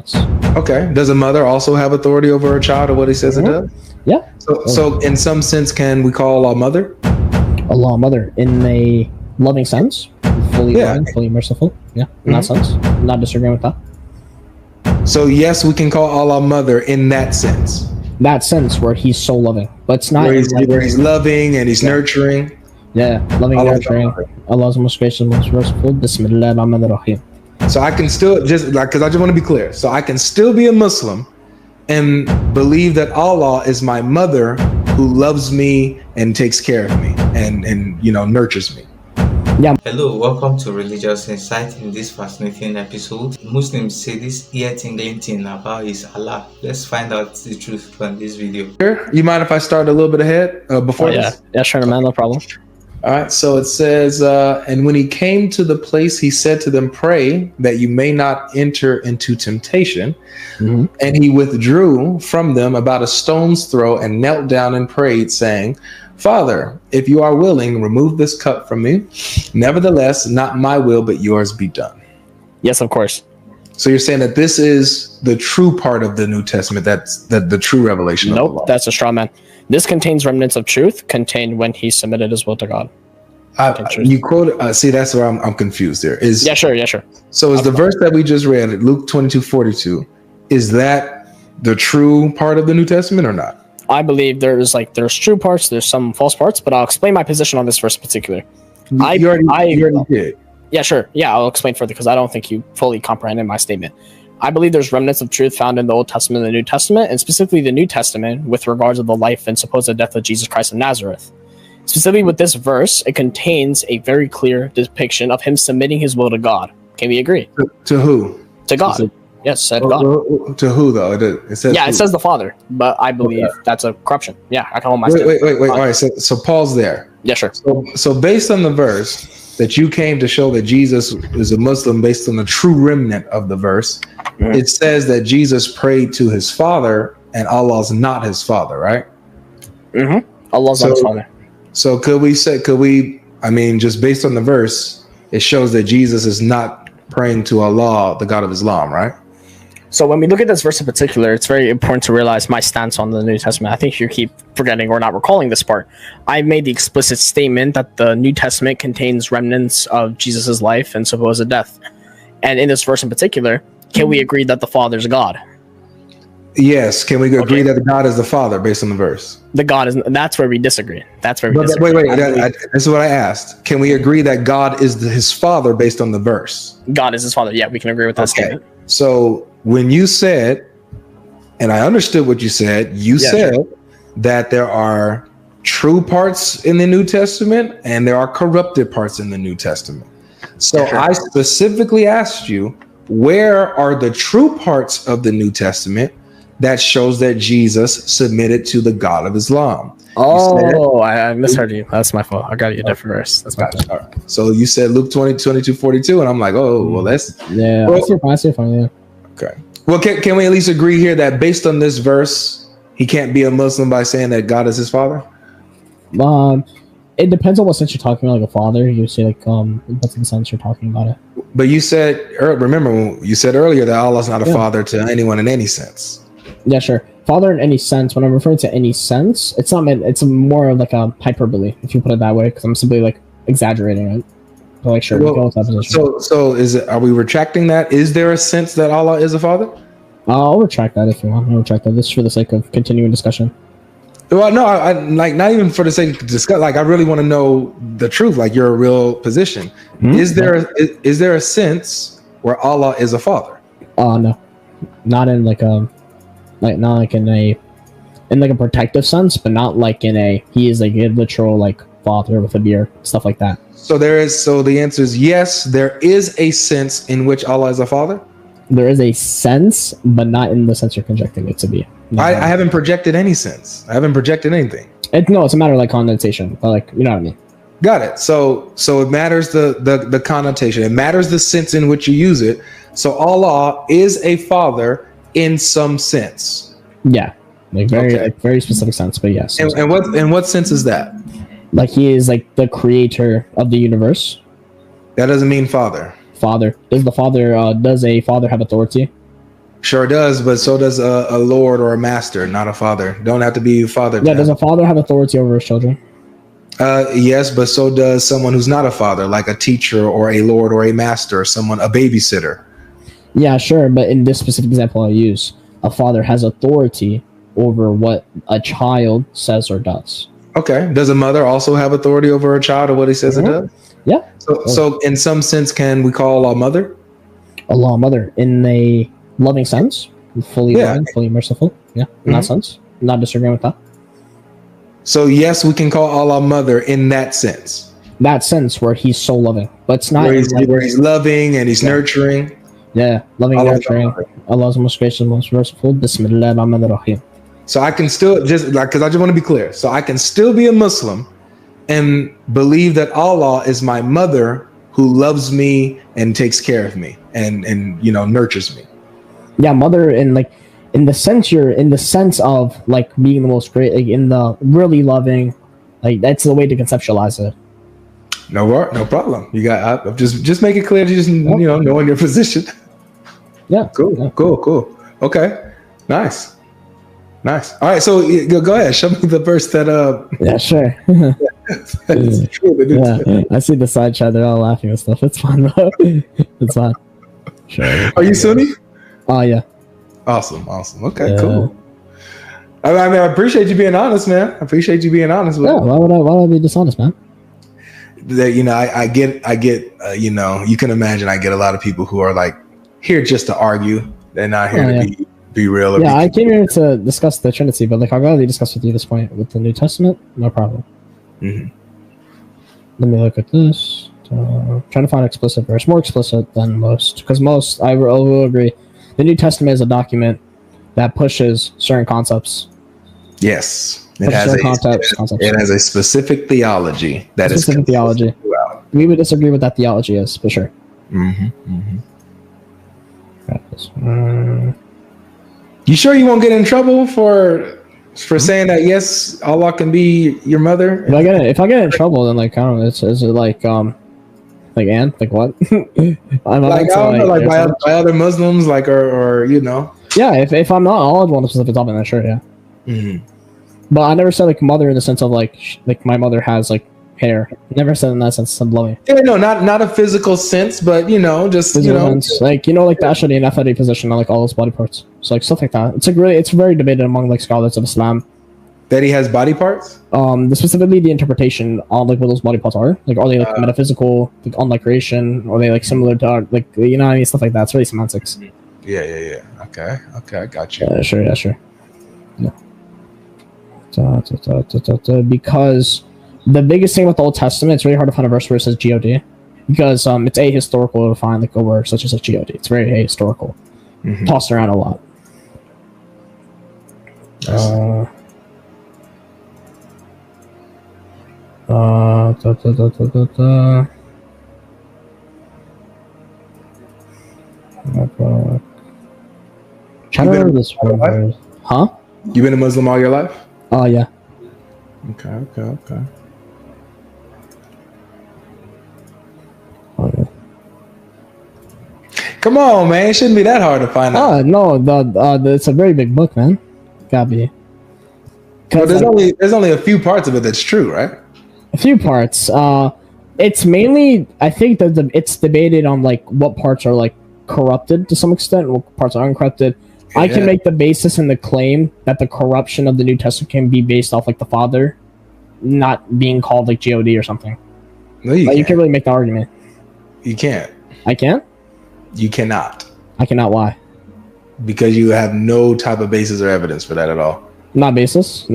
does. Okay. Does a mother also have authority over her child, or what he says it does? Yeah. So in some sense, can we call Allah mother? Allah mother in a loving sense, fully loving, fully merciful. Yeah, in that sense. Not disagreeing with that. So yes, we can call Allah mother in that sense. That sense where he's so loving, but it's not where he's loving and he's nurturing. Yeah, loving, nurturing. Allah's most gracious, most merciful. Bismillah ar-Rahman ar-Rahim. So I can still because I just want to be clear. So I can still be a Muslim and believe that Allah is my mother who loves me and takes care of me and nurtures me. Yeah. Hello, welcome to Religious Insight. In this fascinating episode, Muslims say this ear-tingling thing about his Allah. Let's find out the truth from this video. You mind if I start a little bit ahead before this? Yeah, sure, man, no problem. All right, so it says, and when he came to the place, he said to them, pray that you may not enter into temptation. And he withdrew from them about a stone's throw and knelt down and prayed, saying, Father, if you are willing, remove this cup from me. Nevertheless, not my will, but yours be done. Yes, of course. So you're saying that this is the true part of the New Testament, that's the true revelation of the law. That's a straw man. This contains remnants of truth contained when he submitted his will to God. You quote, see, that's where I'm confused there. Yeah, sure. So is the verse that we just read, Luke 22:42, is that the true part of the New Testament or not? I believe there's true parts, there's some false parts, but I'll explain my position on this verse in particular. You already did. Yeah, sure. Yeah, I'll explain further because I don't think you fully comprehended my statement. I believe there's remnants of truth found in the Old Testament and the New Testament, and specifically the New Testament with regards to the life and supposed death of Jesus Christ of Nazareth. Specifically with this verse, it contains a very clear depiction of him submitting his will to God. Can we agree? To who? To God. Yes, said God. To who though? It says it says the Father, but I believe that's a corruption. Yeah, I can hold my wait. All right, so Paul's there. Yeah, sure. So based on the verse that you came to show that Jesus is a Muslim, based on the true remnant of the verse, it says that Jesus prayed to his Father, and Allah's not his Father, right? Allah's not his Father. So could we, just based on the verse, it shows that Jesus is not praying to Allah, the God of Islam, right? So when we look at this verse in particular, it's very important to realize my stance on the New Testament. I think you keep forgetting or not recalling this part. I made the explicit statement that the New Testament contains remnants of Jesus's life and supposed death. And in this verse in particular, can we agree that the Father is God? Yes. Can we agree that God is the Father based on the verse? That's where we disagree. Disagree. Wait. This is what I asked. Can we agree that God is his Father based on the verse? God is his Father. Yeah, we can agree with that statement. So when you said, and I understood what you said, said that there are true parts in the New Testament and there are corrupted parts in the New Testament. So I specifically asked you, where are the true parts of the New Testament that shows that Jesus submitted to the God of Islam? I misheard you. That's my fault. I got you a different verse. That's my fault. Right. So you said Luke 22:42, and I'm like, that's... Yeah, I see fine, yeah. Okay. Well, can we at least agree here that based on this verse, he can't be a Muslim by saying that God is his Father? It depends on what sense you're talking about, like a father. You say what's the sense you're talking about it? But you said, remember, you said earlier that Allah's not a father to anyone in any sense. Yeah, sure. Father in any sense, when I'm referring to any sense, it's not meant, it's more of like a hyperbole, if you put it that way, because I'm simply exaggerating it. But sure, we'll go with that position. So are we retracting that? Is there a sense that Allah is a father? I'll retract that if you want. I'll retract that. This is for the sake of continuing discussion. Well, no, I not even for the sake of discuss. I really want to know the truth, your real position. Is there a sense where Allah is a father? No, not in in a protective sense, but not he is a literal father with a beard, stuff like that. So the answer is yes, there is a sense in which Allah is a father. There is a sense, but not in the sense you're projecting it to be. I haven't projected any sense. I haven't projected anything. It's a matter of connotation, but you know what I mean. Got it. So it matters the connotation. It matters the sense in which you use it. So Allah is a father in some sense. Yeah, very specific sense, but yes. And what sense is that? He is the creator of the universe. That doesn't mean father. Father. Does a father have authority? Sure does, but so does a lord or a master, not a father. Don't have to be father. Yeah, does a father have authority over his children? Yes, but so does someone who's not a father, like a teacher or a lord or a master, or someone, a babysitter. Yeah, sure, but in this specific example I use, a father has authority over what a child says or does. Okay. Does a mother also have authority over a child or what he says or does? Yeah. So in some sense, can we call Allah mother? Allah mother in a loving sense, fully loving, fully merciful. Yeah, in that sense. Not disagreeing with that. So yes, we can call Allah mother in that sense. That sense where he's so loving, but it's not where he's loving and he's nurturing. Yeah, loving, nurturing. Allah's most gracious, most merciful. Bismillah ar-Rahman ar-Rahim. So I can still because I just want to be clear. So I can still be a Muslim and believe that Allah is my mother who loves me and takes care of me and nurtures me. Yeah, mother in the sense of like being the most great, like in the really loving, like that's the way to conceptualize it. No problem. You got just make it clear. Just knowing your position. Yeah. Cool. Okay. Nice. All right. So go ahead. Show me the verse that. Yeah. Sure. Yeah. I see the side chat. They're all laughing and stuff. It's fun, bro. It's fine. Sure. Are you Sunni? Oh yeah. Awesome. Okay. Cool. I mean, I appreciate you being honest, man. Why would I be dishonest, man? That I get you can imagine I get a lot of people who are like here just to argue. They're not here to be real. Or I came here to discuss the Trinity, but like I'd rather discuss with you this point with the New Testament. No problem. Let me look at this. Trying to find explicit verse, more explicit than most, because most I will agree. The New Testament is a document that pushes certain concepts. Yes. It has a specific theology that is specific theology. We would disagree with that theology is for sure. You sure you won't get in trouble for saying that yes, Allah can be your mother? If I get in trouble, then like I don't know. Is it like like what? By other Muslims, like or Yeah, if I'm not eligible on a specific topic, then sure, yeah. But I never said like mother in the sense of like my mother has like hair. Never said in that sense of blowing. Yeah, no, not a physical sense, but just sense. Like like the Ashari and Athari position on like all his body parts. So like stuff like that. It's very debated among like scholars of Islam. That he has body parts? Specifically the interpretation on like what those body parts are. Like are they like metaphysical, like on like creation, or are they like similar to like what I mean, stuff like that. It's really semantics. Yeah. Okay, I got you. Sure. Yeah. Because the biggest thing with the Old Testament, it's really hard to find a verse where it says God, because it's ahistorical to find like a word such as a God. It's very ahistorical, tossed around a lot. Trying to remember this one verse. Huh? You been a Muslim all your life? Oh yeah. Okay. Come on, man! It shouldn't be that hard to find out. No, it's a very big book, man. Gotta be. Well, there's only a few parts of it that's true, right? A few parts. It's mainly I think that it's debated on like what parts are like corrupted to some extent, and what parts are uncorrupted. I can make the basis and the claim that the corruption of the New Testament can be based off like the Father not being called like God or something. No, you can't really make the argument. You can't. I can't? You cannot. I cannot. Why? Because you have no type of basis or evidence for that at all. No basis.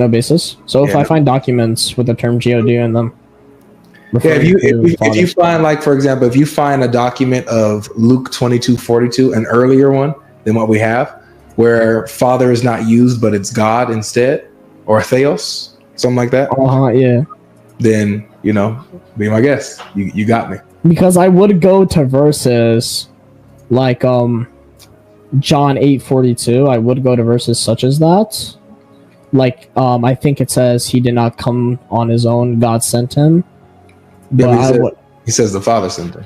So if I find documents with the term God in them. If you find, like, for example, if you find a document of Luke 22:42, an earlier one than what we have, where Father is not used, but it's God instead, or Theos, something like that. Yeah. Then, be my guest. You got me. Because I would go to verses like John 8:42. I would go to verses such as that. Like, I think it says he did not come on his own, God sent him. But he says the Father sent him.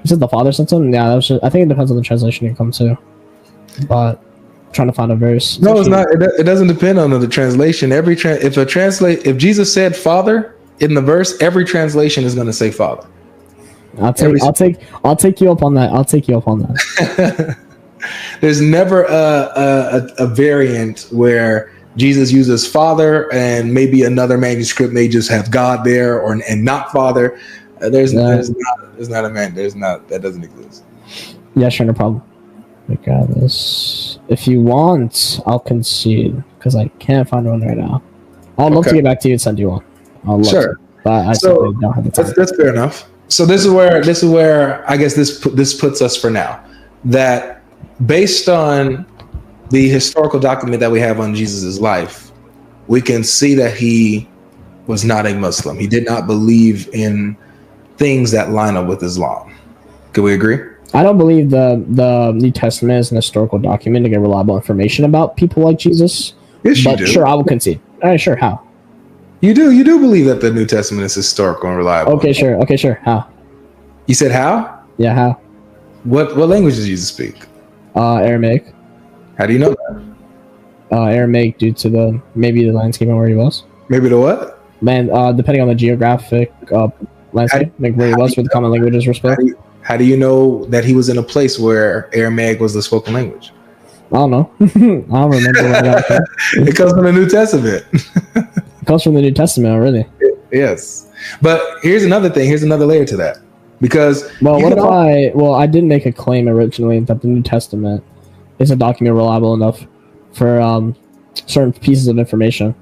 He said the Father sent him? Yeah, I think it depends on the translation you come to. But trying to find a verse. No, it's not. It doesn't depend on the translation. If Jesus said Father in the verse, every translation is going to say Father. I'll take you up on that. I'll take you up on that. There's never a variant where Jesus uses Father and maybe another manuscript may just have God there and not Father. That doesn't exist. Yeah, sure, no problem. Regardless, if you want, I'll concede because I can't find one right now. I'd love to get back to you and send you one. Sure, but I simply don't have the time. That's fair enough. So this is where I guess this puts us for now. That based on the historical document that we have on Jesus's life, we can see that he was not a Muslim. He did not believe in things that line up with Islam. Can we agree? I don't believe the New Testament is an historical document to get reliable information about people like Jesus. Yes, but you do. Sure, I will concede. Sure, how? You do believe that the New Testament is historical and reliable. Okay, sure. How? You said how? Yeah, how? What language does Jesus speak? Aramaic. How do you know that? Aramaic due to maybe the landscape and where he was. Maybe the what? Depending on the geographic landscape, where he was, where the common languages were spoken. How do you know that he was in a place where Aramaic was the spoken language? I don't know. I don't remember what I got from. It comes from the New Testament. It comes from the New Testament, really. Yes. But here's another thing. Here's another layer to that. Because I did make a claim originally that the New Testament is a document reliable enough for certain pieces of information.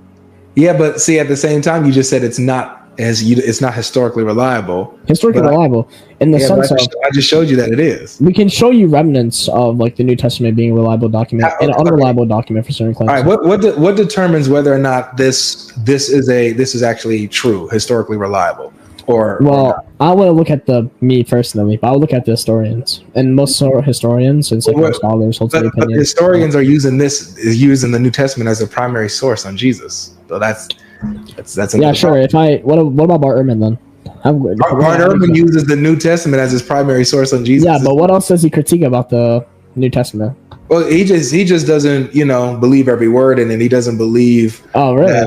Yeah, but see, at the same time, you just said it's not historically reliable. Reliable in the sense of I just showed you that it is. We can show you remnants of like the New Testament being a reliable document and an unreliable document for certain claims. All right, what determines whether or not this is actually true, historically reliable? I wouldn't look at me personally, but I would look at the historians, and most historians and secular scholars hold to the opinion. But historians are using the New Testament as a primary source on Jesus. So that's yeah, sure. What about Bart Ehrman then? Bart Ehrman uses the New Testament as his primary source on Jesus. Yeah, but what else does he critique about the New Testament? Well, he just doesn't believe every word, and then he doesn't believe. Oh, really?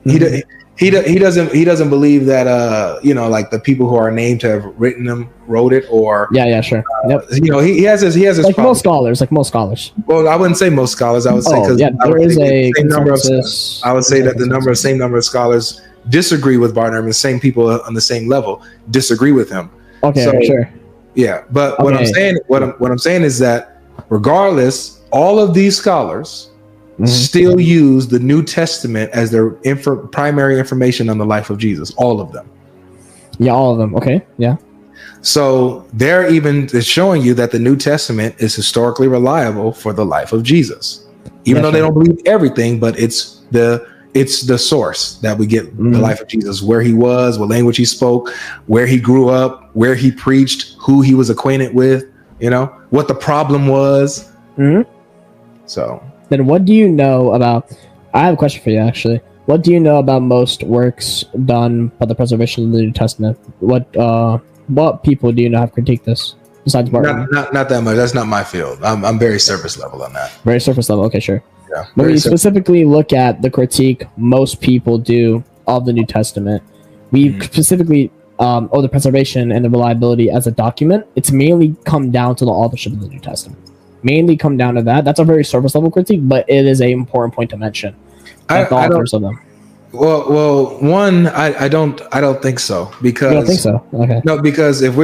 That, he doesn't believe that like the people who are named to have wrote it or yeah, sure. Yep. He has his like most scholars. Well, I wouldn't say most scholars. I would say because there is a consensus. I would say that the same number of scholars disagree with Bart Ehrman. Same people on the same level disagree with him. Okay, so, sure. Yeah, but what I'm saying is that regardless, all of these scholars still use the New Testament as their primary information on the life of Jesus. All of them. Yeah, all of them. Okay, yeah. So they're even showing you that the New Testament is historically reliable for the life of Jesus, even though they don't believe everything. But it's the source that we get the life of Jesus, where he was, what language he spoke, where he grew up, where he preached, who he was acquainted with, what the problem was. So then what do you know about, I have a question for you actually. What do you know about most works done by the preservation of the New Testament? What people do you know have critiqued this besides Martin? Not that much. That's not my field. I'm very surface level on that. Very surface level. Okay, sure. Yeah. When we specifically look at the critique most people do of the New Testament, we specifically the preservation and the reliability as a document. It's mainly come down to the authorship of the New Testament. Mainly come down to that. That's a very surface level critique, but it is an important point to mention. The authors of them. Well, one, I don't think so, because you don't think so? Okay. No, because if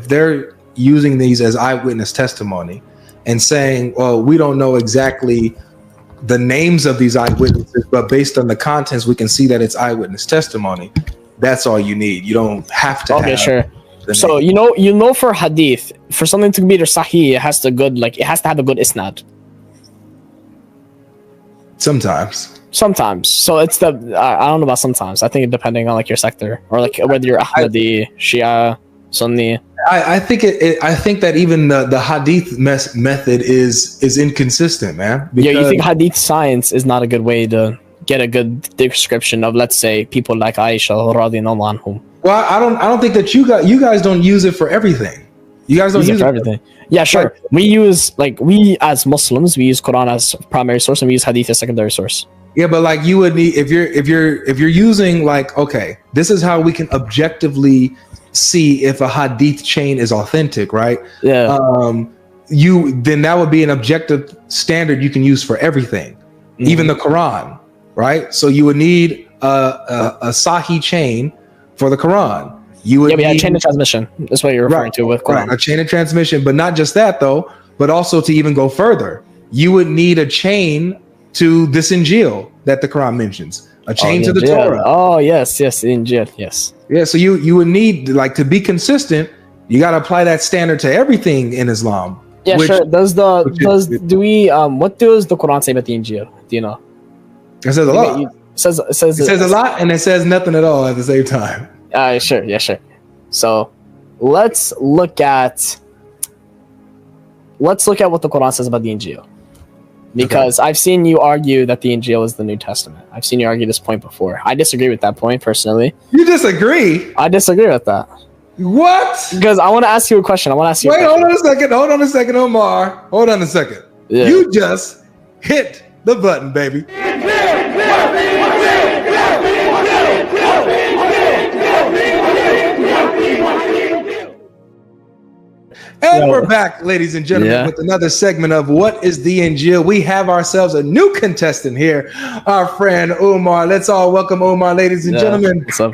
they're using these as eyewitness testimony and saying, well, we don't know exactly the names of these eyewitnesses, but based on the contents, we can see that it's eyewitness testimony. That's all you need. You don't have to. Okay, sure. So name. For hadith, for something to be the sahih, it has to have a good isnad. Sometimes. So it's I don't know about sometimes. I think depending on your sector or whether you're Ahmadi, Shia, Sunni. I think I think that even the hadith method is inconsistent, man. Yeah, you think hadith science is not a good way to get a good description of, let's say, people like Aisha radhiyallahu anhum. Well, I don't think that you guys don't use it for everything. You guys don't use it it for everything. Yeah, sure. We as Muslims, we use Quran as primary source, and we use Hadith as secondary source. Yeah, but like you would need if you're using like, okay, this is how we can objectively see if a Hadith chain is authentic, right? Yeah. Then that would be an objective standard you can use for everything, even the Quran, right? So you would need a Sahih chain for the Quran. You would need a chain of transmission. That's what you're referring to with Quran. Right, a chain of transmission, but not just that though, but also to even go further, you would need a chain to this Injil that the Quran mentions, a chain to the Torah. Oh yes, the Injil, yes. Yeah, so you would need, like, to be consistent, you got to apply that standard to everything in Islam. Yeah, sure. What does the Quran say about the Injil? Do you know? It says a lot. It says a lot, and it says nothing at all at the same time. Sure. Yeah, sure. So let's look at what the Quran says about the Injil. Because I've seen you argue that the Injil is the New Testament. I've seen you argue this point before. I disagree with that point personally. You disagree? I disagree with that. What? Because I want to ask you a question. Wait, hold on a second, Omar. Hold on a second. Yeah. You just hit the button, baby. And we're back, ladies and gentlemen, with another segment of What is the Injil? We have ourselves a new contestant here, our friend Umar. Let's all welcome Umar, ladies and gentlemen. What's up?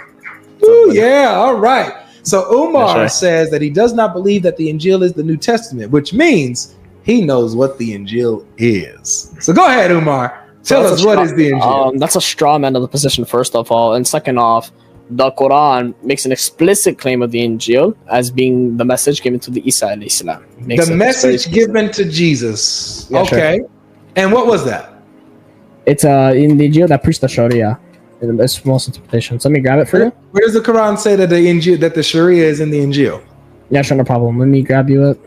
Ooh, yeah, all right. So Umar says that he does not believe that the Injil is the New Testament, which means he knows what the Injil is. So go ahead, Umar. Tell us what is the Injil. That's a straw man of the position, first of all. And second off, the Quran makes an explicit claim of the Injil as being the message given to the Isa alayhi salam. The message given to Jesus. Yeah, okay. Sure. And what was that? It's in the Injil that preached the Sharia. In its most interpretation. So let me grab it for you. Where does the Quran say that the Sharia is in the Injil? Yeah, sure, no problem. Let me grab you it.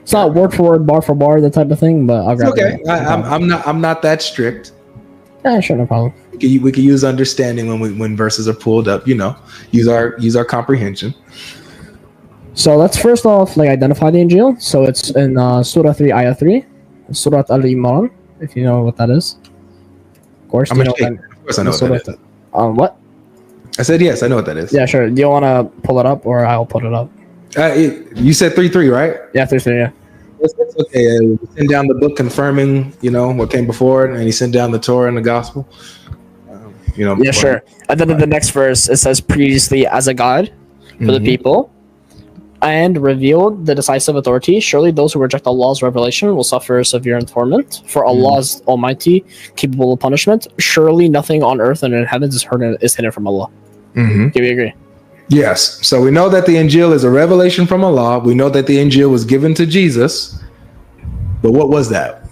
It's not word for word, bar for bar, that type of thing, but I'll grab it. Okay. I'm not that strict. Yeah, sure, no problem. We can use understanding when verses are pulled up. You know, use our comprehension. So let's first off identify the Injil. So it's in Surah 3, Ayah 3, Surah Al-Imran, if you know what that is. Of course, you know that. Of course, I know what that is. What? I said yes. I know what that is. Yeah, sure. Do you want to pull it up, or I'll pull it up? You said 3:3, right? Yeah, 3:3. Yeah. That's okay. He sent down the book confirming, what came before it, and he sent down the Torah and the Gospel. Yeah, sure. And then in the next verse, it says, "Previously as a God for the people, and revealed the decisive authority. Surely those who reject Allah's revelation will suffer severe torment. For Allah is Almighty, capable of punishment. Surely nothing on earth and in heavens is hidden from Allah." Do we agree? Yes. So we know that the Injil is a revelation from Allah. We know that the Injil was given to Jesus. But what was that?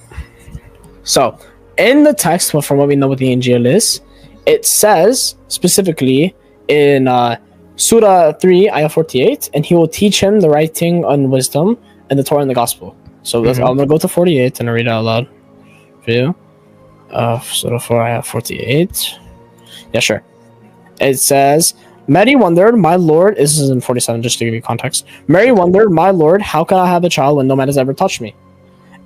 So in the text, from what we know what the Injil is, it says specifically in Surah 3, Ayah 48, and he will teach him the writing and wisdom and the Torah and the Gospel. So I'm going to go to 48 and read it out loud for you. Surah 4, Ayah 48. Yeah, sure. It says, Mary wondered, my Lord, this is in 47, just to give you context. Mary wondered, my Lord, how can I have a child when no man has ever touched me?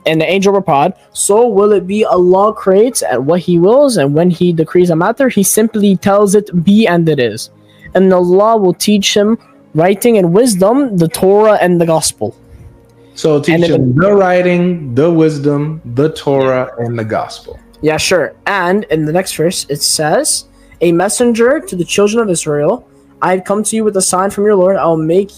And the angel replied, so will it be. Allah creates at what he wills, and when he decrees a matter, he simply tells it be, and it is. And Allah will teach him writing and wisdom, the Torah and the Gospel. So teach him the writing, the wisdom, the Torah, and the Gospel. Yeah, sure. And in the next verse, it says, a messenger to the children of Israel, I have come to you with a sign from your Lord. I'll make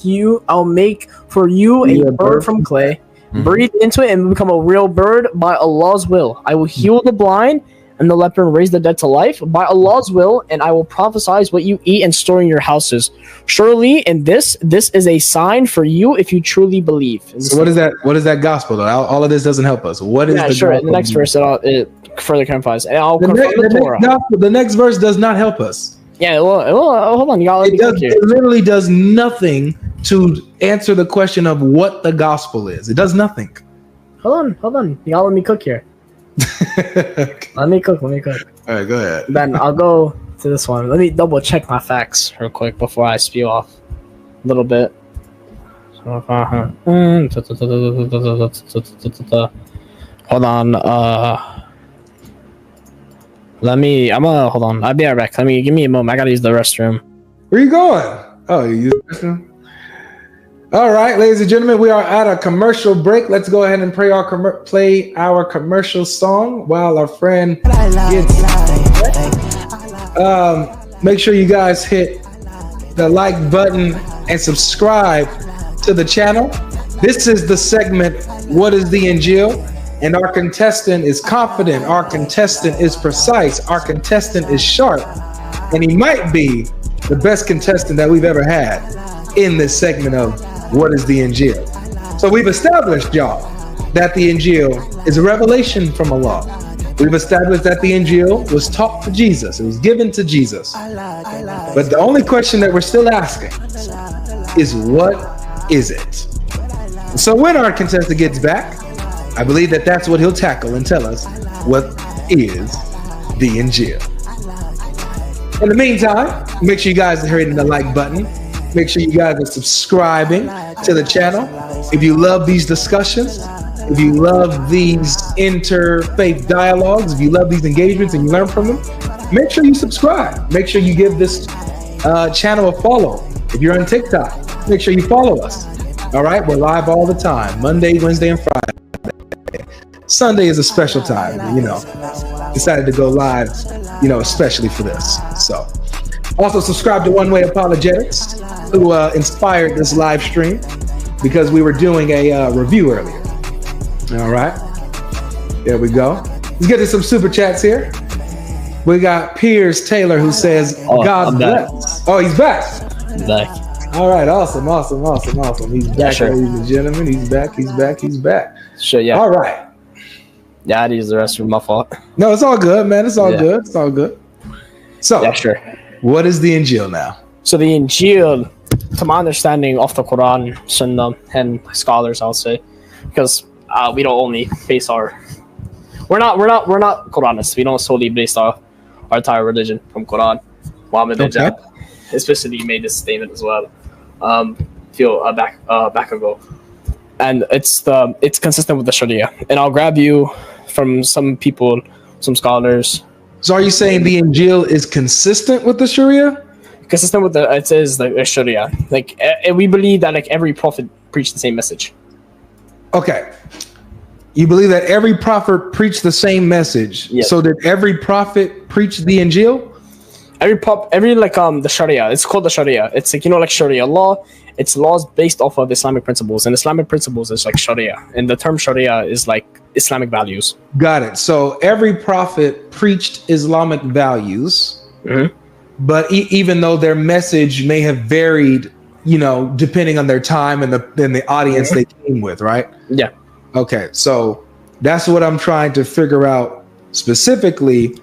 for you a bird from clay. Breathe into it and become a real bird by Allah's will. I will heal the blind and the leper and raise the dead to life by Allah's will, and I will prophesy what you eat and store in your houses. Surely in this is a sign for you if you truly believe. So what is that? What is that gospel though? All of this doesn't help us. What is the sure. In the next verse, it further clarifies. And I'll confirm the Torah. The next verse does not help us. Yeah, well, hold on. You gotta it literally does nothing to answer the question of what the gospel is. It does nothing. Hold on. You gotta let me cook here. Let me cook. All right, go ahead. Then I'll go to this one. Let me double check my facts real quick before I spew off a little bit. Hold on. Hold on. I'll be right back. Give me a moment. I gotta use the restroom. Where you going? Oh, you use the restroom? All right, ladies and gentlemen, we are at a commercial break. Let's go ahead and play our commercial song while our friend gets. Make sure you guys hit the like button and subscribe to the channel. This is the segment, What is the Injil? And our contestant is confident. Our contestant is precise. Our contestant is sharp. And he might be the best contestant that we've ever had in this segment of What is the Injil? So we've established, y'all, that the Injil is a revelation from Allah. We've established that the Injil was taught to Jesus. It was given to Jesus. But the only question that we're still asking is, what is it? So when our contestant gets back, I believe that that's what he'll tackle and tell us what is the Injil. In the meantime, make sure you guys are hitting the like button. Make sure you guys are subscribing to the channel. If you love these discussions, if you love these interfaith dialogues, if you love these engagements and you learn from them, make sure you subscribe. Make sure you give this channel a follow. If you're on TikTok, make sure you follow us. All right, we're live all the time, Monday, Wednesday, and Friday. Sunday is a special time, decided to go live, especially for this. So also subscribe to One Way Apologetics, who inspired this live stream because we were doing a review earlier. All right, there we go. Let's get to some super chats here. We got Piers Taylor who says, God bless. Oh, he's back. I'm back. All right, awesome. He's back, sure. Ladies and gentlemen. He's back. Sure, yeah. All right. Yeah, I had to use the restroom. My fault. No, it's all good, man. It's all good. So, Yeah, sure. what is the Injil now? So the Injil, to my understanding of the Quran, Sunnah, and scholars, I'll say, because we don't only base we're not Quranists. We don't solely base our entire religion from Quran. Muhammad especially made this statement as well. Back ago, and it's consistent with the Sharia. And I'll grab you from some people, some scholars. So, are you saying the Injil is consistent with the Sharia? Consistent with it says the Sharia. We believe that every prophet preached the same message. Okay. You believe that every prophet preached the same message. Yes. So did every prophet preach the Injil? Every the Sharia. It's called the Sharia. It's Sharia law. It's laws based off of Islamic principles, and Islamic principles is like Sharia, and the term Sharia is like Islamic values. Got it. So every prophet preached Islamic values, but even though their message may have varied, depending on their time and the audience they came with, right? Yeah. Okay, so that's what I'm trying to figure out specifically.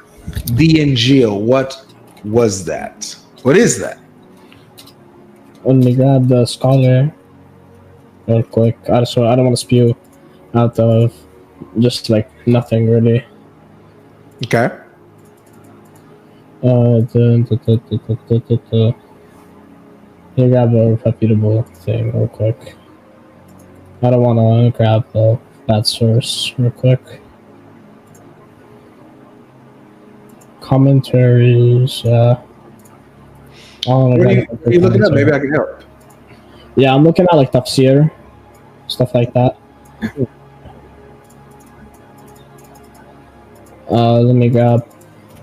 The Injil, what was that? What is that? Let me grab the scholar real quick. I don't want to spew out of just nothing really. Okay. Let me grab a reputable thing real quick. I don't want to grab the bad source real quick. Commentaries. What are you looking up? Maybe I can help. Yeah, I'm looking at tafsir, stuff like that. Let me grab.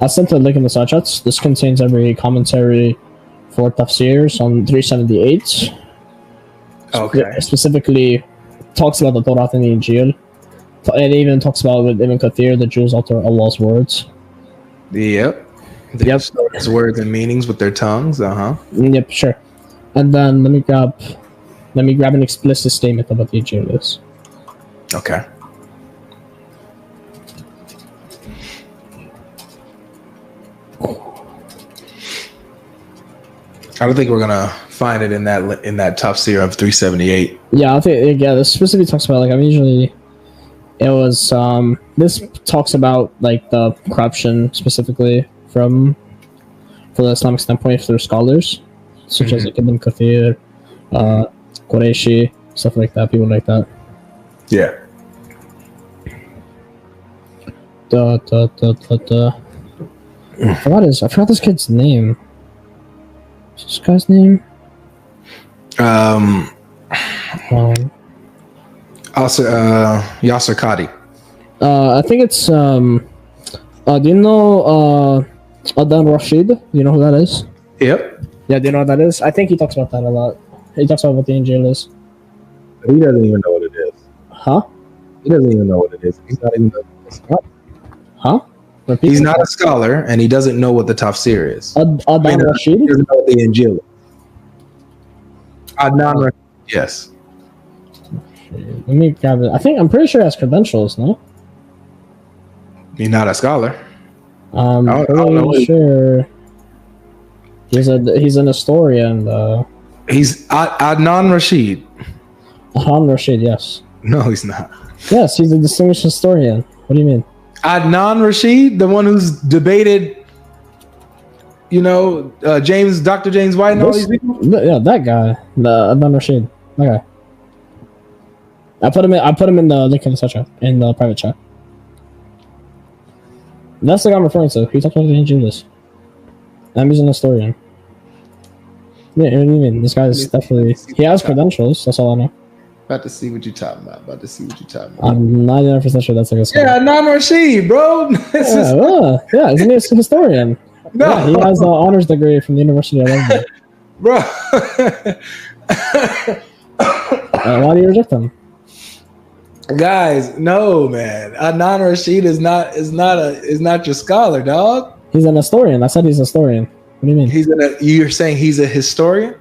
I sent a link in the side chats. This contains every commentary for tafsirs on 378. Okay. Specifically, talks about the Torah and the Injil. It even talks about with Ibn Kathir, the Jews alter Allah's words. Yep. It's words and meanings with their tongues. Yep, sure. And then let me grab an explicit statement about the Injil is. Okay. I don't think we're gonna find it in that tafsir of 378. Yeah, I think this specifically talks about usually it was this talks about the corruption specifically from the Islamic standpoint through scholars such as Ibn Kathir, Qureshi, stuff like that. People like that. Yeah. I forgot this kid's name. What's this guy's name? Also, Yasser Qadi. I think it's do you know Adan Rashid? Do you know who that is? Yep. Yeah, do you know what that is? I think he talks about that a lot. He talks about what the Injil is. He doesn't even know what it is. Huh? He doesn't even know what it is. He's not even a scholar. Huh? Repeat He's that. not a scholar, and he doesn't know what the tafsir is. Adan Rashid? He doesn't know what the Injil is. Adnan Rashid. Yes. Let me grab it. I'm pretty sure he has credentials, no? He's not a scholar. I'm I don't know. pretty sure he's an historian. He's Adnan Rashid. Adan Rashid, yes. No, he's not. Yes, he's a distinguished historian. What do you mean? Adnan Rashid, the one who's debated, Dr. James White and all these people? Yeah, that guy. The Adan Rashid. That guy. I put him in the link in the chat, in the private chat. That's the guy I'm referring to. He talks about the Injil. I'm using a historian. Yeah, what do you mean? This guy's definitely... He has credentials, that's all I know. About to see what you're talking about. I'm 99% sure that's like a scholar. Yeah, Adnan Rashid, bro. Yeah, isn't he a historian? No. Yeah, he has an honors degree from the University of London. Bro. Why do you reject him? Guys, no, man. Adnan Rashid is not your scholar, dog. He's an historian. I said he's a historian. What do you mean? You're saying he's a historian?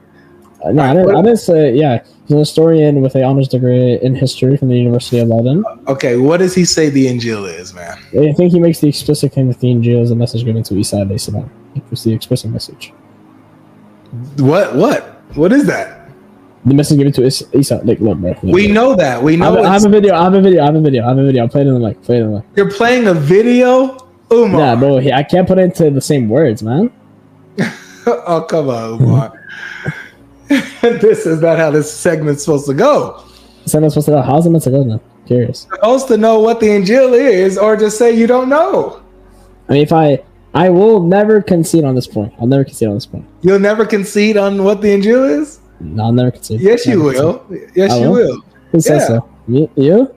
No, I didn't say. Yeah, he's an historian with an honors degree in history from the University of London. Okay, what does he say the Injil is, man? I think he makes the explicit claim that the Injil is a message given to Isa alayhi salam. It's the explicit message. What is that? The message given to Isa, like, look, bro. We know that. We know. I have a video. I'll play it in the mic. You're playing a video, Umar. Yeah, bro. I can't put it into the same words, man. Oh, come on, Umar. This is not how this segment's supposed to go. How's it meant to go then? Curious. You're supposed to know what the Injil is, or just say you don't know. I mean, I will never concede on this point. I'll never concede on this point. You'll never concede on what the Injil is? No, I'll never concede. Yes, you will. Yes, you will. Who says so? You?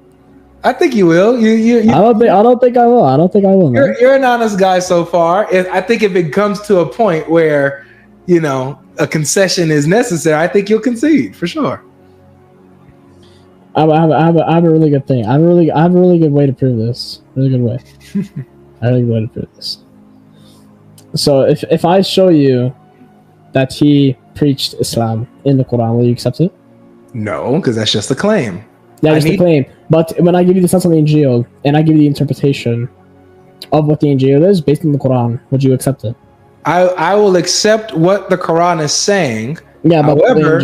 I think you will. You. I don't think I will. Man. You're an honest guy so far. I think if it comes to a point where, a concession is necessary, I think you'll concede for sure. I have a really good thing. I have a really good way to prove this. Really good way. I have a really good way to prove this. So if I show you that he preached Islam in the Quran, will you accept it? No, because that's just a claim. Yeah, just a claim. But when I give you the sense of the Injil and I give you the interpretation of what the Injil is based on the Quran, would you accept it? I will accept what the Quran is saying. Yeah, but however,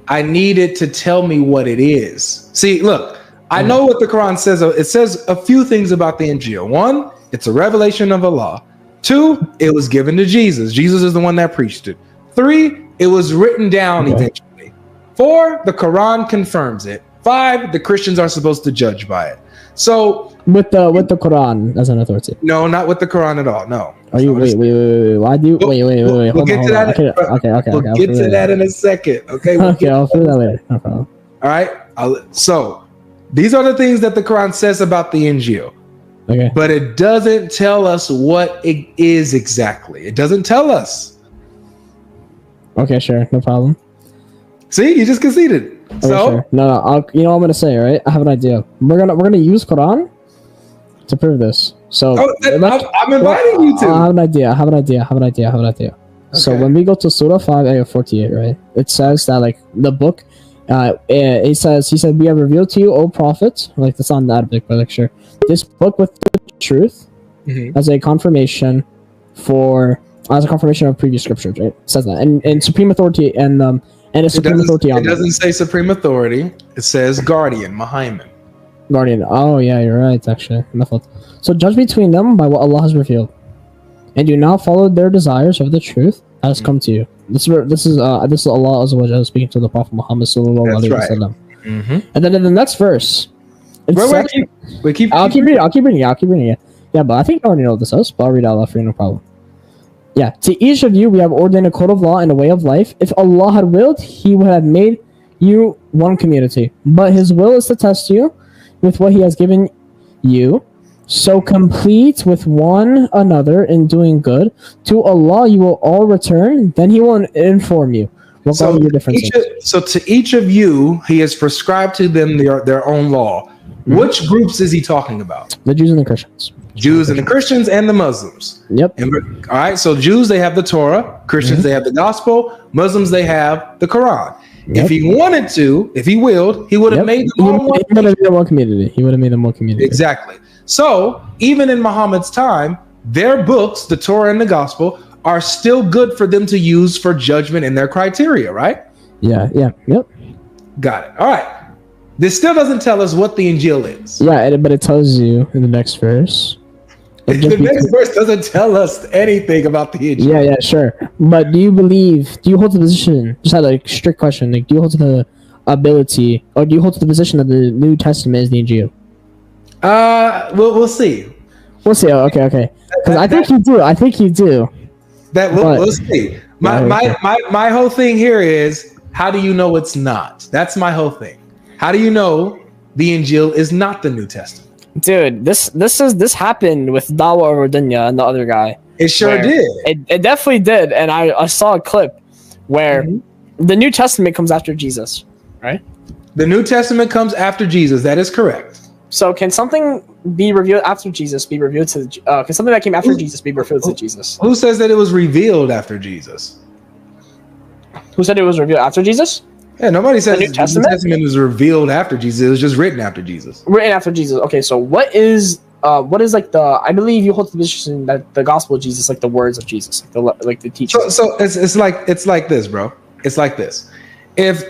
I need it to tell me what it is. See, look, I know what the Quran says. It says a few things about the Injil. One, it's a revelation of Allah. Two, it was given to Jesus. Jesus is the one that preached it. Three, it was written down eventually. Four, the Quran confirms it. Five, the Christians are supposed to judge by it. So with the Quran as an authority. No, not with the Quran at all. No. Are you wait? Why do you wait? We'll get to that. Okay. We'll get to that in a second. Okay. I'll figure that later. No problem. All right. So these are the things that the Quran says about the Injil. Okay. But it doesn't tell us what it is exactly. It doesn't tell us. Okay, sure, no problem. See, you just conceded. Okay, sure. No. You know what I'm gonna say, right? I have an idea. We're gonna use Quran to prove this. So I'm inviting you to. I have an idea. Okay. So when we go to Surah 5, ayah 48, right? It says that like the book, he said, we have revealed to you, O Prophet, like that's on the Arabic, but like sure, this book with the truth as a confirmation of previous scriptures, right? It says that, and supreme authority and a supreme authority on it doesn't say supreme authority. It says guardian, Muhammad. Guardian. Oh yeah, you're right. Actually, my fault. So judge between them by what Allah has revealed, and do not follow their desires of the truth that has come to you. This is Allah Azza wa Jalla speaking to the Prophet Muhammad sallallahu alaihi wasallam. Mm-hmm. And then in the next verse, I'll keep reading it. Yeah, but I think I already know what this is, but I'll read it out loud for you, no problem. Yeah, to each of you we have ordained a code of law and a way of life. If Allah had willed, He would have made you one community. But His will is to test you with what He has given you. So complete with one another in doing good. To Allah you will all return. Then He will inform you regarding your differences. So to each of you, He has prescribed to them their own law. Mm-hmm. Which groups is He talking about? The Jews and the Christians. Jews and the Christians and the Muslims. Yep. All right. So Jews, they have the Torah. Christians, they have the Gospel. Muslims, they have the Quran. Yep. If He wanted to, if He willed, He would have made them all one. He would have made them one community. He would have made them one community. Exactly. So even in Muhammad's time, their books, the Torah and the Gospel, are still good for them to use for judgment in their criteria, right? Yeah. Yep. Got it. All right. This still doesn't tell us what the Injil is. Yeah, but it tells you in the next verse. The next verse doesn't tell us anything about the Injil. Yeah, sure. But do you hold the position, just had a strict question, like do you hold to the ability, or do you hold to the position that the New Testament is the Injil? We'll see. We'll see. Oh, okay. Because I think you do. We'll see. My whole thing here is, how do you know it's not? That's my whole thing. How do you know the Injil is not the New Testament? Dude, this happened with Dawa Rodunya and the other guy. It sure did. It definitely did, and I saw a clip where the New Testament comes after Jesus, right? The New Testament comes after Jesus. That is correct. So can something be revealed after Jesus be revealed to? Can something that came after Jesus be revealed to Jesus? Who says that it was revealed after Jesus? Who said it was revealed after Jesus? Yeah, nobody says the New Testament was revealed after Jesus. It was just written after Jesus. Written after Jesus. Okay, so what is like the? I believe you hold the position that the gospel of Jesus, like the words of Jesus, like the teaching. So it's like this, bro. It's like this. If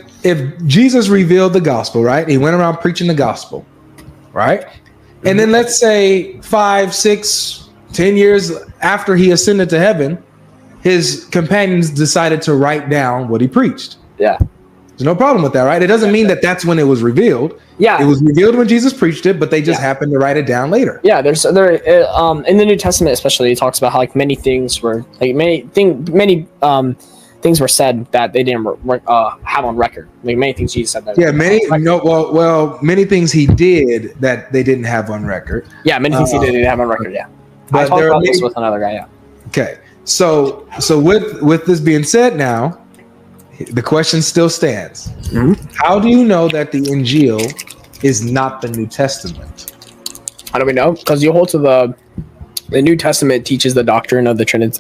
Jesus revealed the gospel, right? He went around preaching the gospel, right? And then let's say 5, 6, 10 years after he ascended to heaven, his companions decided to write down what he preached. Yeah. There's no problem with that, right? It doesn't mean that that's when it was revealed. Yeah, it was revealed when Jesus preached it, but they just happened to write it down later. Yeah, in the New Testament especially, it talks about how like many things were like many things were said that they didn't have on record. Like many things Jesus said that. Yeah, many things he did that they didn't have on record. Yeah, many things he didn't have on record. Yeah, I talked about this with another guy. Yeah. Okay, so with this being said now. The question still stands. Mm-hmm. How do you know that the Injil is not the New Testament? How do we know? Because you hold to the New Testament teaches the doctrine of the Trinity.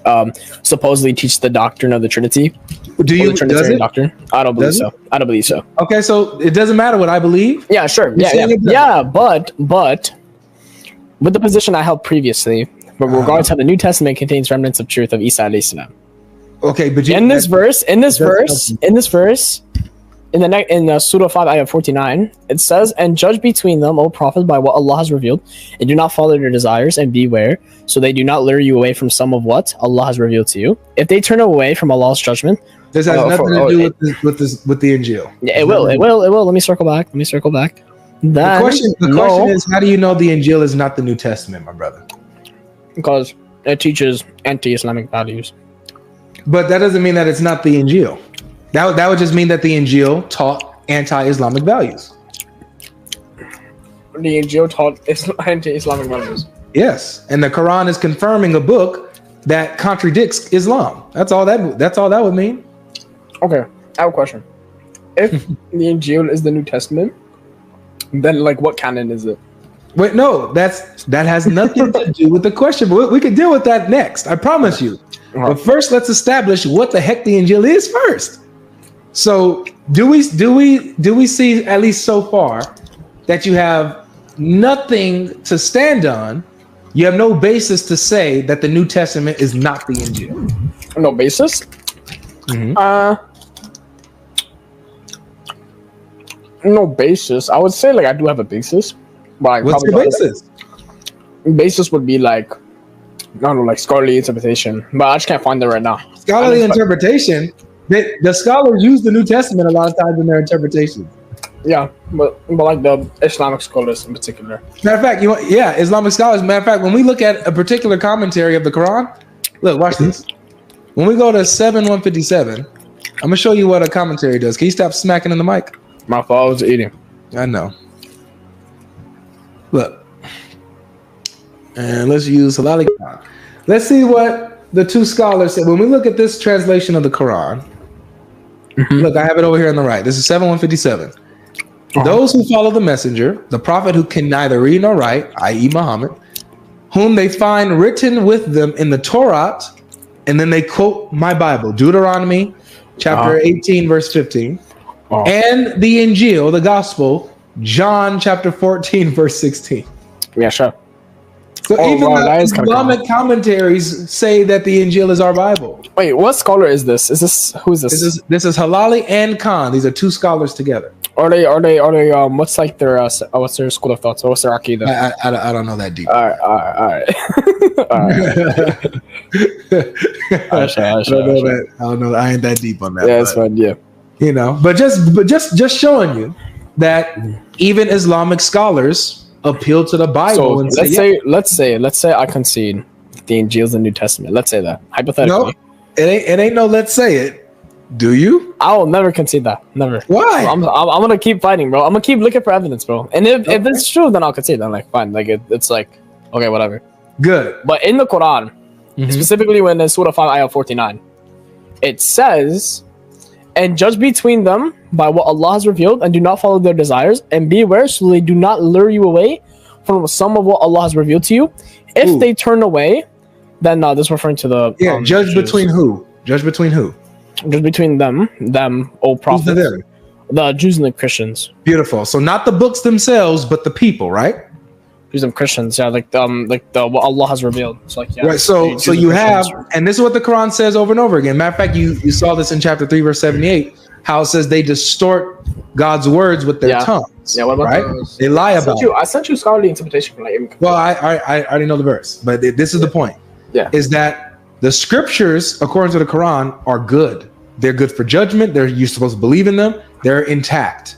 Supposedly teaches the doctrine of the Trinity. Do you? The Trinitarian doctrine? I don't believe so. I don't believe so. Okay, so it doesn't matter what I believe. Yeah, sure. Yeah. But with the position I held previously, with regards to how the New Testament contains remnants of truth of Isa alayhi salam. Okay, but in this verse, in Surah 5, ayah 49, it says, "And judge between them, O Prophet, by what Allah has revealed, and do not follow their desires, and beware, so they do not lure you away from some of what Allah has revealed to you. If they turn away from Allah's judgment." This has nothing to do with the Injil. Yeah, it will. Let me circle back. The question is, how do you know the Injil is not the New Testament, my brother? Because it teaches anti-Islamic values. But that doesn't mean that it's not the Injil. That would just mean that the Injil taught anti-Islamic values. The Injil taught anti-Islamic values. Yes, and the Quran is confirming a book that contradicts Islam. That's all that would mean. Okay, I have a question. If the Injil is the New Testament, then like what canon is it? Wait, no, that has nothing to do with the question. But we can deal with that next. I promise you. But first, let's establish what the heck the Injil is first. So, do we see, at least so far, that you have nothing to stand on? You have no basis to say that the New Testament is not the Injil. No basis? Mm-hmm. No basis. I would say like I do have a basis. But what's your basis? Basis would be like, I don't know, like scholarly interpretation, but I just can't find it right now. Scholarly interpretation? The scholars use the New Testament a lot of times in their interpretation. Yeah, but like the Islamic scholars in particular. Matter of fact, Islamic scholars. Matter of fact, when we look at a particular commentary of the Quran, look, watch this. When we go to 7-157, I'm gonna show you what a commentary does. Can you stop smacking in the mic? My fault, I was eating. I know. Look, and let's use halali. Let's see what the two scholars said. When we look at this translation of the Quran, look, I have it over here on the right. This is 7-157. Those who follow the messenger, the prophet who can neither read nor write, i.e. Muhammad, whom they find written with them in the Torah, and then they quote my Bible, Deuteronomy chapter 18, verse 15, and the Injil, the gospel, John chapter 14, verse 16. Yeah, sure. So even the Islamic commentaries say that the Injil is our Bible. Wait, what scholar is this? Who is this? This is Halali and Khan. These are two scholars together. Are they what's like their what's their school of thoughts? What's their aqidah? I don't know that deep. All right. I don't know. I ain't that deep on that. Yeah, it's fine. Yeah, you know, but just showing you that even Islamic scholars appeal to the Bible. So and let's say I concede the Injil is the New Testament. Let's say that hypothetically. No, it ain't no. Let's say it. Do you? I will never concede that. Never. Why? I'm gonna keep fighting, bro. I'm gonna keep looking for evidence, bro. And if it's true, then I'll concede. Then like fine. Like it's like okay, whatever. Good. But in the Quran, specifically when in Surah 5, Ayah 49, it says, "And judge between them by what Allah has revealed, and do not follow their desires, and be aware so they do not lure you away from some of what Allah has revealed to you. If they turn away, then this is referring to the judge Jews. Between who? Judge between who? Just between them, O Prophet, the Jews and the Christians. Beautiful. So not the books themselves, but the people, right? Jews and Christians, yeah, like the what Allah has revealed. It's like yeah. Right. So you have, and this is what the Quran says over and over again. Matter of fact, you saw this in chapter 3, verse 78, how it says they distort God's words with their tongues. Yeah. What about right? those? They lie about. I sent you scholarly interpretation for like. Well, I already know the verse, but this is the point. Yeah. Is that the scriptures, according to the Quran, are good. They're good for judgment. You're supposed to believe in them. They're intact.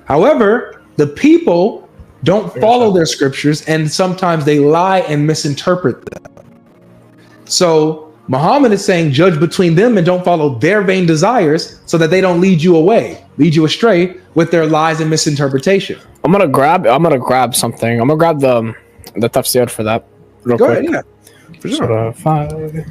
However, the people don't follow their scriptures, and sometimes they lie and misinterpret them. So Muhammad is saying, judge between them and don't follow their vain desires, so that they don't lead you astray with their lies and misinterpretation. I'm gonna grab something. I'm gonna grab the tafsir for that. Real Go quick. ahead, yeah, for sure. 5.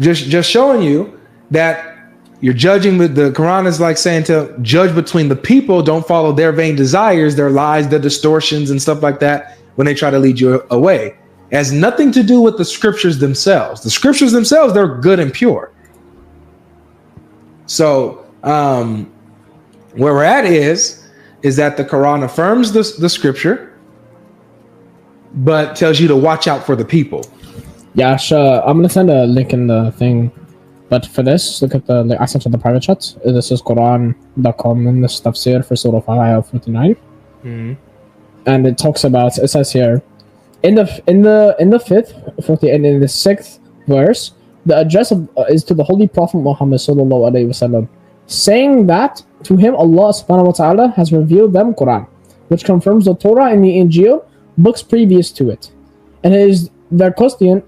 Just showing you that you're judging with the Quran is like saying to judge between the people, don't follow their vain desires, their lies, their distortions and stuff like that when they try to lead you away. It has nothing to do with the scriptures themselves. The scriptures themselves, they're good and pure. So where we're at is that the Quran affirms the scripture, but tells you to watch out for the people. Yeah, sure. I'm gonna send a link in the thing, but for this, look at I sent you the private chat. This is Quran.com and this tafsir for Surah 5, Ayah 49, and it talks about. It says here, in the 5th, 40, and in the 6th verse, the address is to the Holy Prophet Muhammad sallallahu alaihi wasallam, saying that to him Allah subhanahu wa taala has revealed them Quran, which confirms the Torah and the Injil, books previous to it, and it is their custodian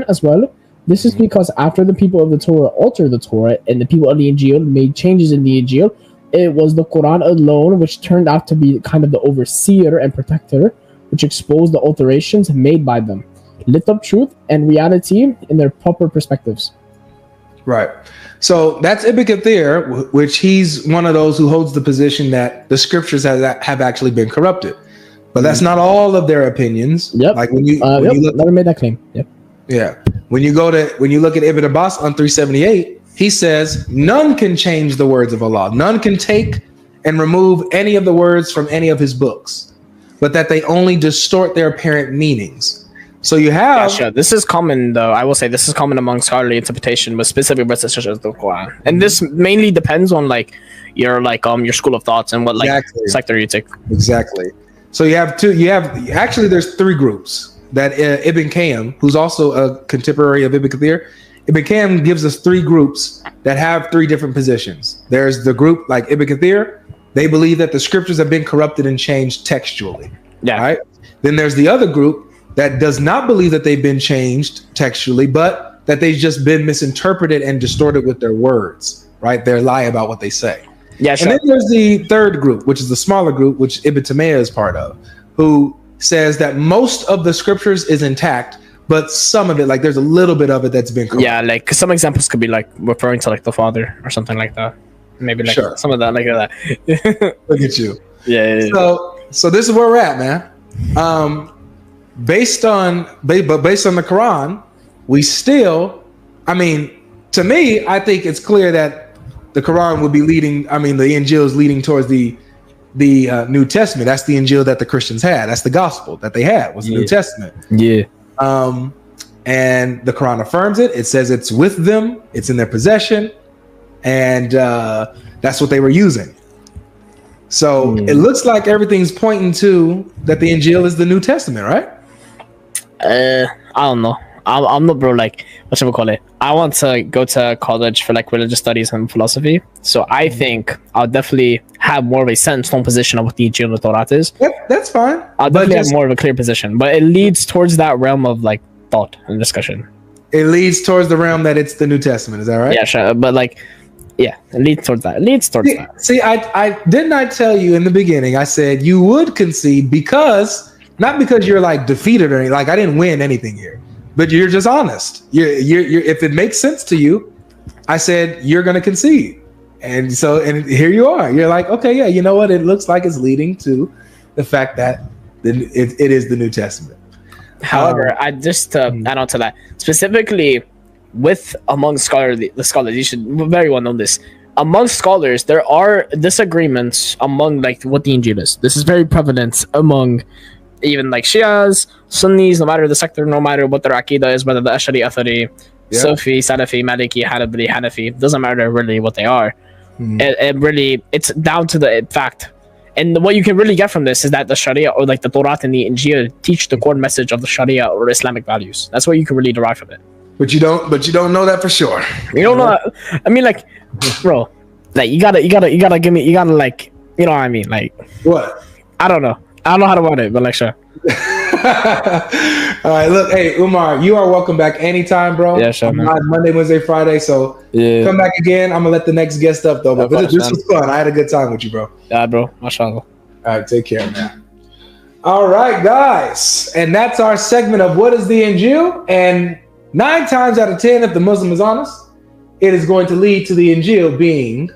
as well. This is because after the people of the Torah altered the Torah and the people of the Injil made changes in the Injil, it was the Quran alone which turned out to be kind of the overseer and protector, which exposed the alterations made by them, lit up truth and reality in their proper perspectives. Right. So that's Ibn Kathir, which he's one of those who holds the position that the scriptures have actually been corrupted. But that's not all of their opinions. Yep. Like when you look, never made that claim. Yep. Yeah. When you look at Ibn Abbas on 378, he says none can change the words of Allah. None can take and remove any of the words from any of his books, but that they only distort their apparent meanings. So you have This is common, though. I will say this is common among scholarly interpretation with specific verses such as the Quran, and this mainly depends on your school of thoughts and what sector you take. Exactly. So there's 3 groups that Ibn Qayyim, who's also a contemporary of Ibn Kathir, gives us three groups that have three different positions. There's the group like Ibn Kathir. They believe that the scriptures have been corrupted and changed textually. Yeah. Right. Then there's the other group that does not believe that they've been changed textually, but that they've just been misinterpreted and distorted with their words. Right. They lie about what they say. Yeah. Sure. And then there's the third group, which is the smaller group, which Ibn Taymiyyah is part of, who says that most of the scriptures is intact, but some of it, like there's a little bit of it that's been corrupted. Yeah, like some examples could be like referring to like the Father or something like that. Maybe like some of that, like that. Look at you. Yeah. So this is where we're at, man. Based on the Quran, we still, I mean, to me, I think it's clear that the Quran would be leading. I mean, the Injil is leading towards the New Testament. That's the Injil that the Christians had. That's the gospel that they had, was the New Testament. Yeah. And the Quran affirms it. It says it's with them. It's in their possession. And that's what they were using. So it looks like everything's pointing to that the Injil is the New Testament, right? I don't know. I'm not, bro, like, what should we call it? I want to go to college for like religious studies and philosophy. So I think I'll definitely have more of a set in stone position of what the Injil and the Torah is. That's fine. I'll definitely have more of a clear position, but it leads towards that realm of like thought and discussion. It leads towards the realm that it's the New Testament. Is that right? Yeah, sure. But like, yeah, it leads towards that. See, I didn't I tell you in the beginning, I said you would concede because, not because you're like defeated or anything, like I didn't win anything here. But you're just honest. You're if it makes sense to you, I said you're going to concede, and here you are. You're like, okay, yeah, you know what? It looks like it's leading to the fact that it is the New Testament. However, I just add on to that specifically with among the scholars. You should very well know this. Among scholars, there are disagreements among like what the Injil is. This is very prevalent among even like Shias, Sunnis, no matter the sector, no matter what their Aqidah is, whether the Ashari, Athari, Sufi, Salafi, Maliki, Hanbali, Hanafi, doesn't matter really what they are. It's down to the fact. And what you can really get from this is that the Sharia or like the Torah and the Injil teach the core message of the Sharia or Islamic values. That's what you can really derive from it. But you don't know that for sure. You don't know that. I mean, like, bro, like you gotta give me, you gotta like, you know what I mean? Like, what? I don't know how to word it, but like, sure. All right, look, hey Umar, you are welcome back anytime, bro. Yeah, sure, man. Monday, Wednesday, Friday, so come back again. I'm gonna let the next guest up though, but this was fun. I had a good time with you, bro. Yeah, bro, mashallah. All right, take care, man. All right, guys, and that's our segment of what is the Injil. And 9 times out of 10, if the Muslim is honest, it is going to lead to the Injil being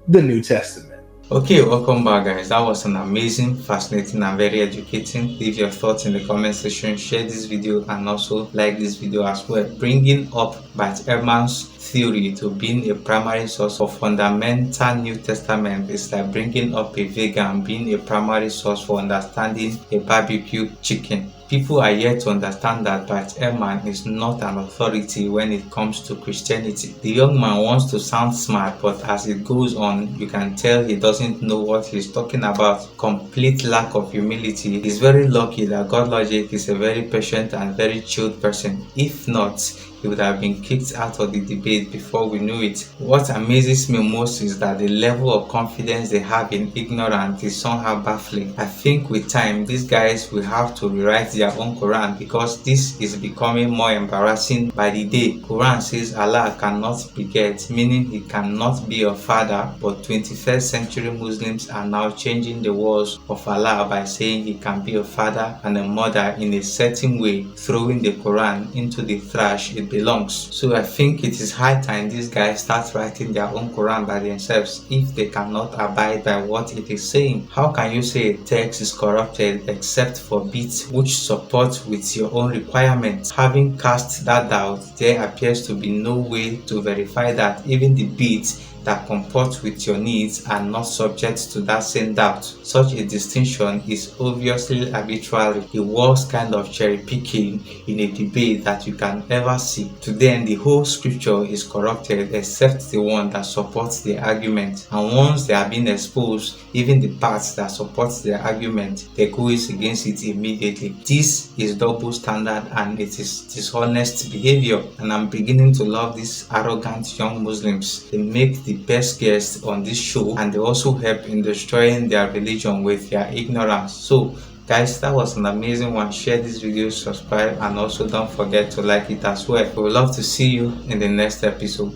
the New Testament. Okay, welcome back, guys. That was an amazing, fascinating, and very educating. Leave your thoughts in the comment section, share this video, and also like this video as well. Bringing up Bart Ehrman's theory to being a primary source of fundamental New Testament is like bringing up a vegan being a primary source for understanding a barbecue chicken. People are yet to understand that Bart Ehrman is not an authority when it comes to Christianity. The young man wants to sound smart, but as it goes on, you can tell he doesn't know what he's talking about. Complete lack of humility. He's very lucky that Godlogic is a very patient and very chilled person. If not, he would have been kicked out of the debate before we knew it. What amazes me most is that the level of confidence they have in ignorance is somehow baffling. I think with time, these guys will have to rewrite their own Quran because this is becoming more embarrassing by the day. Quran says Allah cannot beget, meaning he cannot be a father, but 21st century Muslims are now changing the words of Allah by saying he can be a father and a mother in a certain way, throwing the Quran into the trash it belongs. So I think it is high time these guys start writing their own Quran by themselves if they cannot abide by what it is saying. How can you say a text is corrupted except for bits which support with your own requirements? Having cast that doubt, there appears to be no way to verify that even the bits that comport with your needs and not subject to that same doubt. Such a distinction is obviously arbitrary, the worst kind of cherry picking in a debate that you can ever see. To them, the whole scripture is corrupted except the one that supports the argument, and once they are being exposed, even the parts that support the argument, they go against it immediately. This is double standard and it is dishonest behavior, and I'm beginning to love these arrogant young Muslims. They make the best guests on this show, and they also help in destroying their religion with their ignorance. So guys, that was an amazing one. Share this video, subscribe, and also don't forget to like it as well. We would love to see you in the next episode.